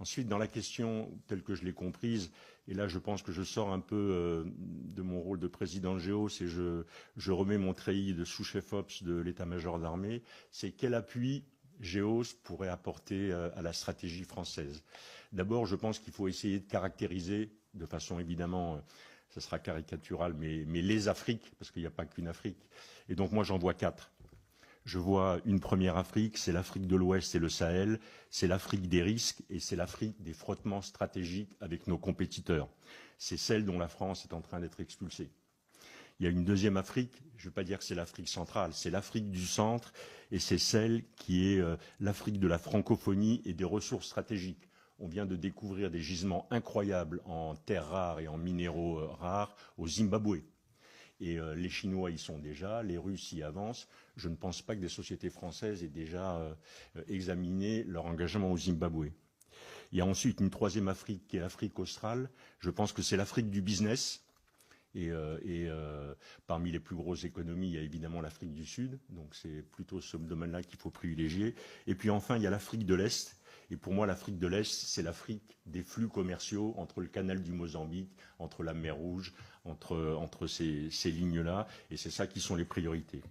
Ensuite, dans la question telle que je l'ai comprise, et là je pense que je sors un peu de mon rôle de président de Géos et je remets mon treillis de sous-chef Ops de l'état-major d'armée, c'est quel appui Géos pourrait apporter à la stratégie française. D'abord, je pense qu'il faut essayer de caractériser, de façon évidemment, ça sera caricatural, mais les Afriques, parce qu'il n'y a pas qu'une Afrique. Et donc moi j'en vois 4. Je vois une première Afrique, c'est l'Afrique de l'Ouest et le Sahel, c'est l'Afrique des risques et c'est l'Afrique des frottements stratégiques avec nos compétiteurs. C'est celle dont la France est en train d'être expulsée. Il y a une deuxième Afrique, je ne veux pas dire que c'est l'Afrique centrale, c'est l'Afrique du centre et c'est celle qui est l'Afrique de la francophonie et des ressources stratégiques. On vient de découvrir des gisements incroyables en terres rares et en minéraux rares au Zimbabwe. Et les Chinois y sont déjà, les Russes y avancent. Je ne pense pas que des sociétés françaises aient déjà examiné leur engagement au Zimbabwe. Il y a ensuite une troisième Afrique qui est l'Afrique australe. Je pense que c'est l'Afrique du business. Et parmi les plus grosses économies, il y a évidemment l'Afrique du Sud. Donc c'est plutôt ce domaine-là qu'il faut privilégier. Et puis enfin, il y a l'Afrique de l'Est. Et pour moi, l'Afrique de l'Est, c'est l'Afrique des flux commerciaux entre le canal du Mozambique, entre la mer Rouge, entre ces lignes-là. Et c'est ça qui sont les priorités.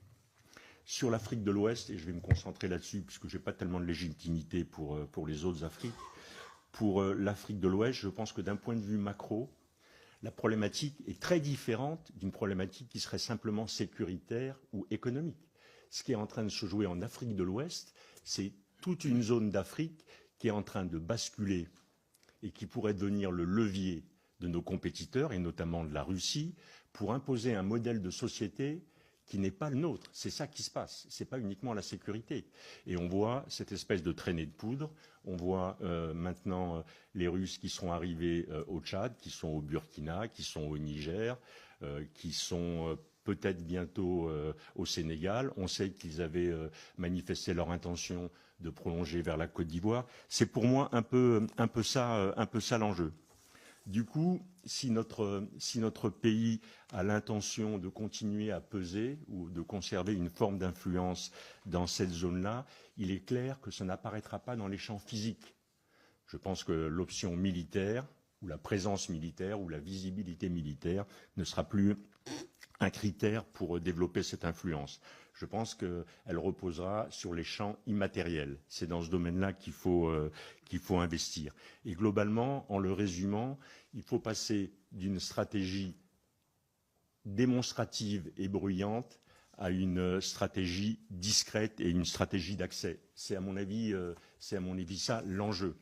Sur l'Afrique de l'Ouest, et je vais me concentrer là-dessus, puisque je n'ai pas tellement de légitimité pour les autres Afriques, pour l'Afrique de l'Ouest, je pense que d'un point de vue macro, la problématique est très différente d'une problématique qui serait simplement sécuritaire ou économique. Ce qui est en train de se jouer en Afrique de l'Ouest, c'est toute une zone d'Afrique qui est en train de basculer et qui pourrait devenir le levier de nos compétiteurs, et notamment de la Russie, pour imposer un modèle de société qui n'est pas le nôtre. C'est ça qui se passe. Ce n'est pas uniquement la sécurité. Et on voit cette espèce de traînée de poudre. On voit maintenant les Russes qui sont arrivés au Tchad, qui sont au Burkina, qui sont au Niger, qui sont peut-être bientôt au Sénégal. On sait qu'ils avaient manifesté leur intention de prolonger vers la Côte d'Ivoire. C'est pour moi un peu ça l'enjeu. Du coup, si notre pays a l'intention de continuer à peser ou de conserver une forme d'influence dans cette zone-là, il est clair que ça n'apparaîtra pas dans les champs physiques. Je pense que l'option militaire, ou la présence militaire, ou la visibilité militaire ne sera plus un critère pour développer cette influence. Je pense qu'elle reposera sur les champs immatériels. C'est dans ce domaine-là qu'il faut investir. Et globalement, en le résumant, il faut passer d'une stratégie démonstrative et bruyante à une stratégie discrète et une stratégie d'accès. C'est à mon avis ça l'enjeu.